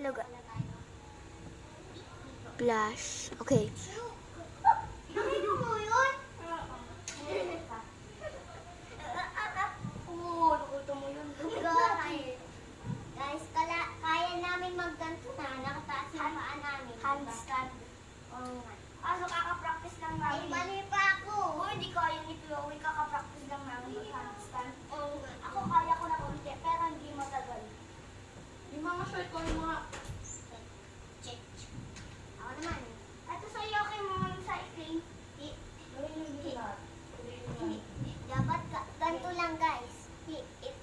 Hello, blush. Okay. Nakita mo yun? Oo, nakita mo yun. Guys, kaya namin magganto na. Nakataas yung paa namin. Handstand. Oo nga. Ano, kaka-practice lang Ay, namin. mali pa ako. Oo, hindi kaya ni Chloe. Kaka-practice lang namin mag-handstand. Oo nga. Ako kaya ko na konti, pero hindi matagal. Yung mga short ko, yung mga... Check. Ako naman. Ito sa'yo, okay mo yung cycling. Gawin yung lahat. Dapat ganito lang, guys.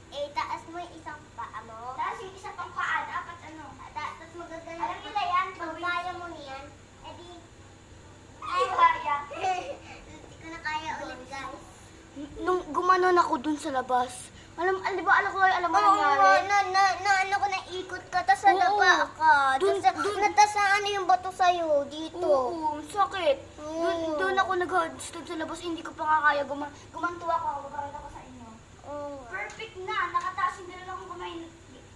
Itaas mo yung isang paa mo. Tapos yung isa pang paa, dapat ano. Tapos magagano. Alam nila yan, Pag kaya mo niyan, edi... Ay, kaya. Hindi ko na kaya ulit, guys. Nung gumanon ako dun sa labas, di ba, alam mo Oo, nangyari? ano ko, naikot ka, tapos Oo. nalaba ka. Dun- Natas na ano yung bato sa'yo, dito. Oo, sakit. Oo. Doon ako nag-handstand sa labas, hindi ko pa nga kaya gumanto ako, babakit ako sa inyo. Oo. Perfect na, nakataas yung dalawa kong kumain.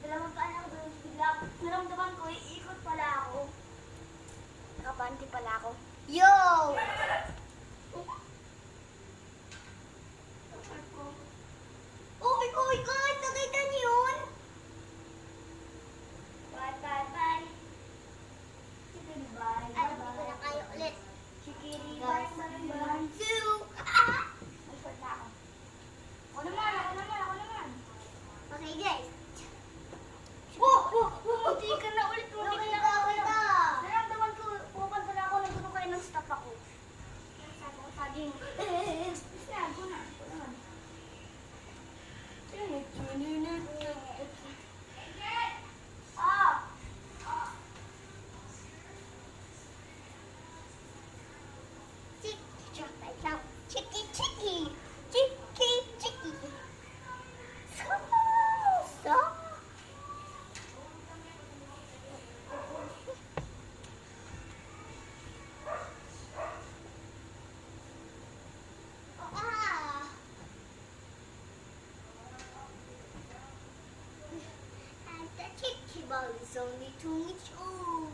Dalawang paan ako doon, bigla, naramdaman ko, iikot pala ako. Nakabanti pala ako. Yo! Uy, uy, guys! Nakita niyo yun? Bye, bye, bye. Sige, bye, Ay, hindi ko na kaya ulit. Chikiri, Guys, bye, bye, bye. 1, 2, ah! May short na ako. Ako naman. Okay, guys. Munti ka na ulit, munti ka na ako. Naramdaman ko, pupunta na ako, nagtuto kayo ng stop ako. Sabi ko, saging. Ako na. Ah! Chiki, chiki. Chiki, chiki. So. Ah. And the chicky ball is only 2 inches old.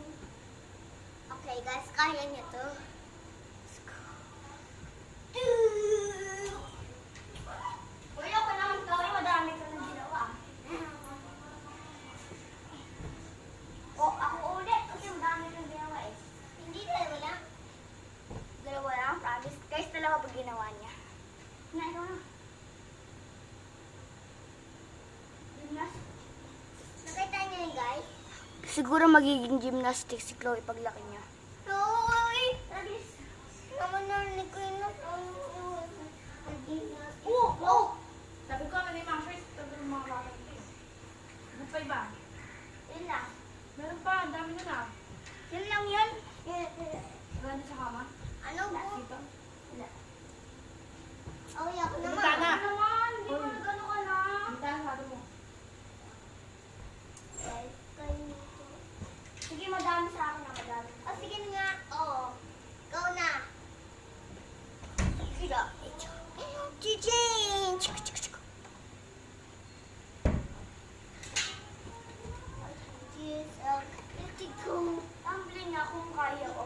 Okay guys, kaya niyo to. Let's go. Uy, ako naman to, madami ka nang ginawa. Ako ulit, kasi madami kang ginawa eh. Hindi dalawa lang. Dalawa lang, promise. Guys, dalawa pag ginawa niya. Na, ikaw na. Gymnast. Nakita niyo yun guys? Siguro magiging gymnastics si Chloe paglaki niya. Hoy! Alis. Naman narinig ko yun. Sabi ko, ano yung mga short, sabi ng mga bata dito. Ano pa iba? Yun lang. Meron pa, ang dami na na. Yun lang yun. Wala na sa kama. Ano po? Dito. Oh, ako naman. Bumita na. Ano naman, hindi mo nagano ka na. Dito ang sabi mo. Guys, kayo. Sige, madami sa akin na madami. Oh, sige nga. Oo. Go na. Sige. Chichin! Yes, let's go. Tumbling na kung kaya ko.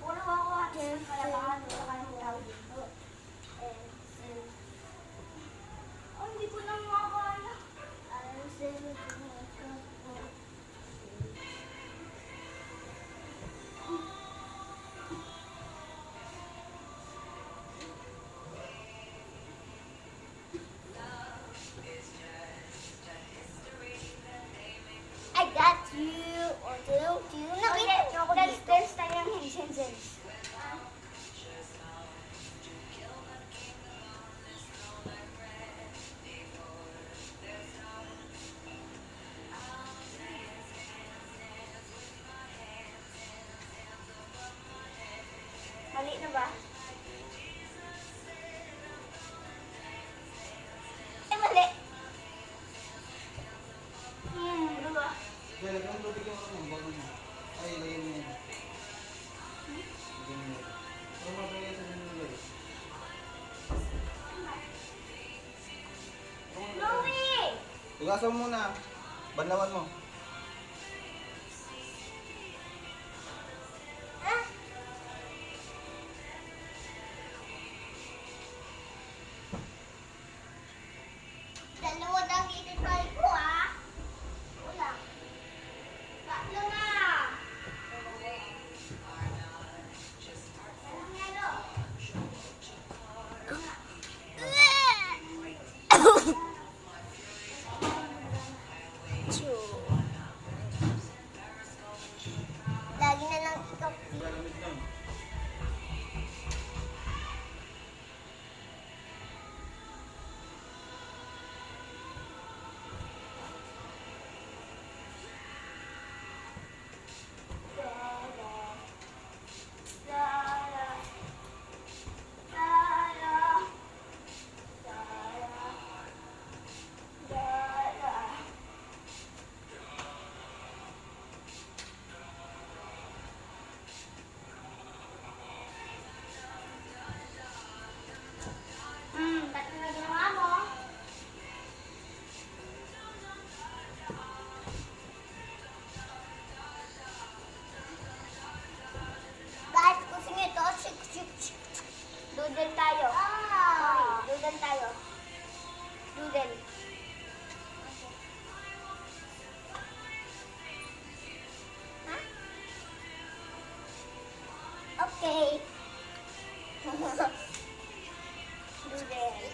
Wala ako atin. Kaya baka wala ka ng tawag dito. Oh, hindi ko na makakaya. I got you. Or do you nakita niyo ako dito? Dance tayo ng hinge. Mali na ba? Ay, mali. Diba? Kaya lang tubig yung ano, bago mo. Ay, lagyan mo yun. Lagyan mo yun. Pero mabaya sa ganun guys. Chloe! Tugasan mo muna. Banlawan mo. Okay. Blueberry.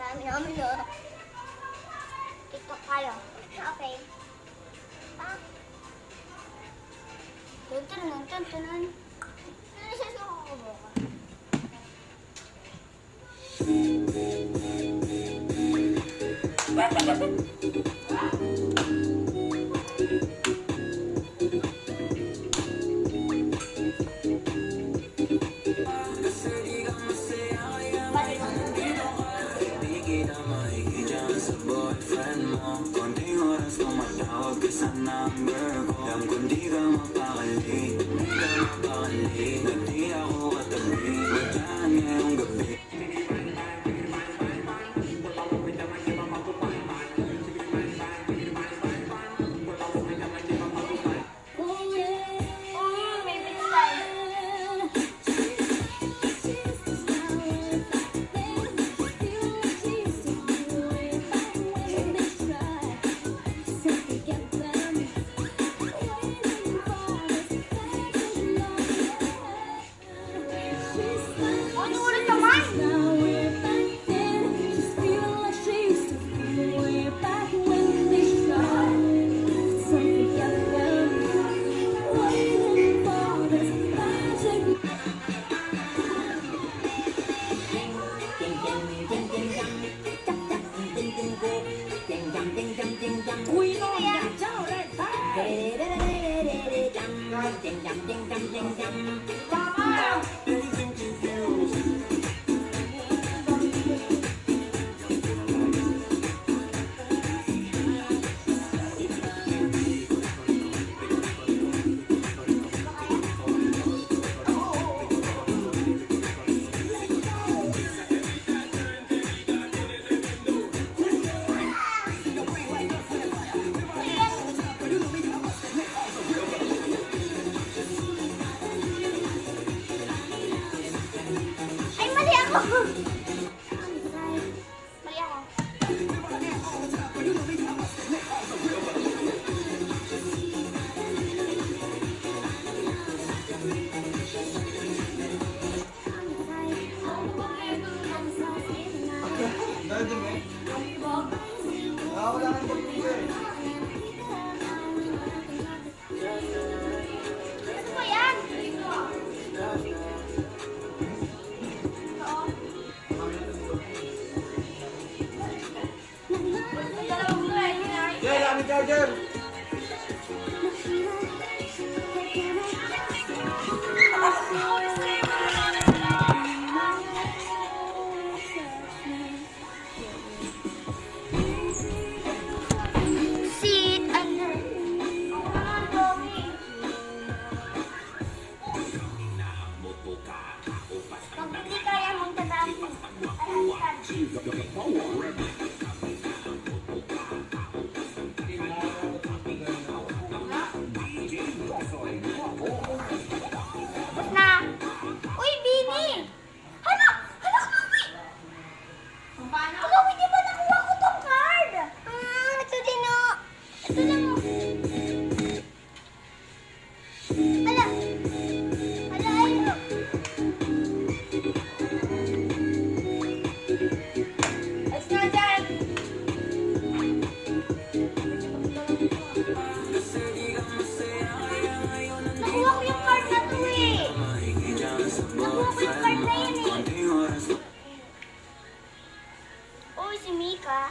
Dami namin yun. TikTok tayo. Okay. Pa. Tun. Boyfriend mo, konting oras kung matawag ka sa number ko. Alam kung di ka mapakali, na di ako katabi. Madyan ngayong gabi. May bitay. Ano ulit naman? Ay, mali ako. Mali ako. Dahil dun eh. Nakawala ng pagpili eh. Ano ba yan? Dalawang gulay, kinay. Yeah, dami charger! Sit under. Ako naman, Tommy. Pag hindi kaya mong tatapos, ay halikan. Tapos na. Uy, Bini! Hala! Hala, Chloe! Paano? Chloe, di ba nakuha ko tong card? Ito din o. Ito lang o. Hala! Hala, ayun o. Ayos na dyan. Nakuha ko yung card na to eh. Nakuha ko yung card na yun eh. Uy, si Mika.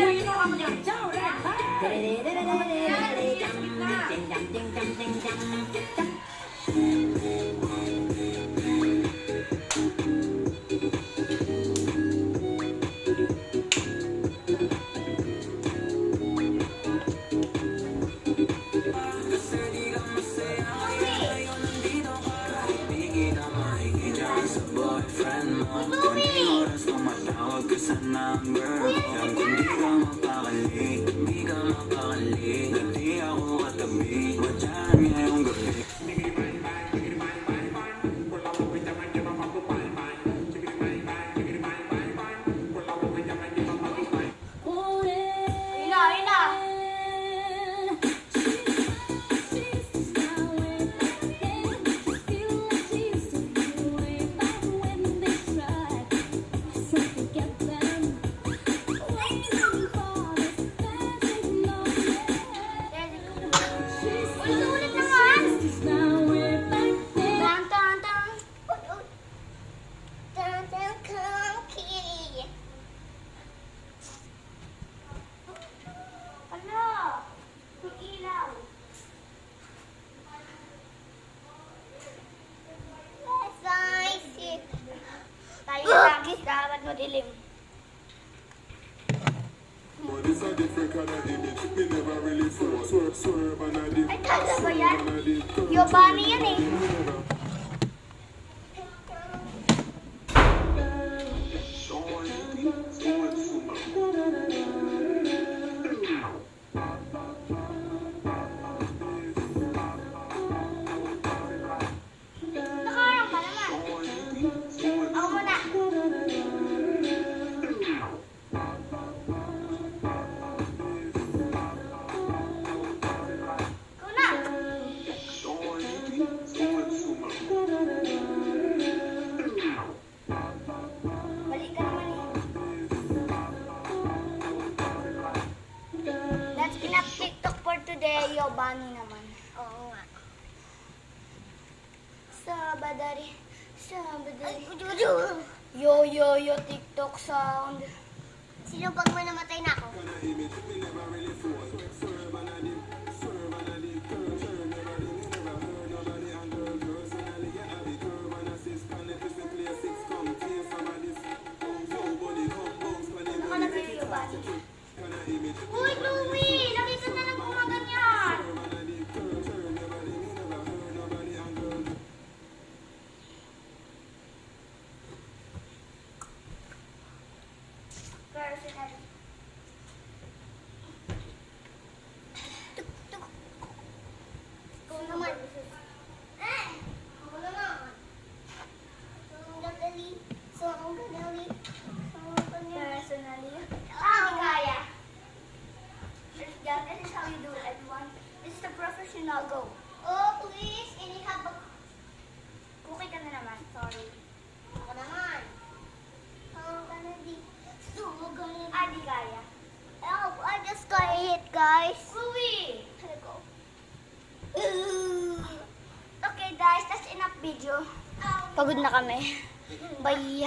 Uy, no ako dyan. Di kita makikita sa boyfriend mo. Konting oras tumatawag ka sa number ko. Yang kung di ka mapakali, di ka mapakali. Na di ako katabi, madyan ngayong gabi. Ayun na. Ulit naman. Tang, tang, tang. Ano? Yung ilaw. Tayo lagi dapat madilim. But it's a different kind of image. Me never really force. Swerve and I did. Ay, kala ba yan? And I did. Giovanni yan eh. Nakaharang ka naman. Ako muna. Ikaw na. Balik ka naman eh. That's enough TikTok for today, Giovanni naman. Oo nga. Sabadari. Ay, Yo, yo, yo, TikTok sound. sino pag manamatay na ako? Nakalagay yung Giovanni. Uy, Louie! Nakita na ng gumaganyan! Personal. Ikaw naman. Ako naman. Ang gadali. So, ang gadali. Personally. Ah, kaya. Yeah, this is how you do it, everyone. This is the professional go. Oh, please. Inihabag. Cookie ka na naman. Sorry. Ako naman. Ang gadali. So, ganun. Ah, di kaya. Oh, I just got hit, guys. Louie! Here go. Okay guys, that's enough video. Pagod na kami. Bye.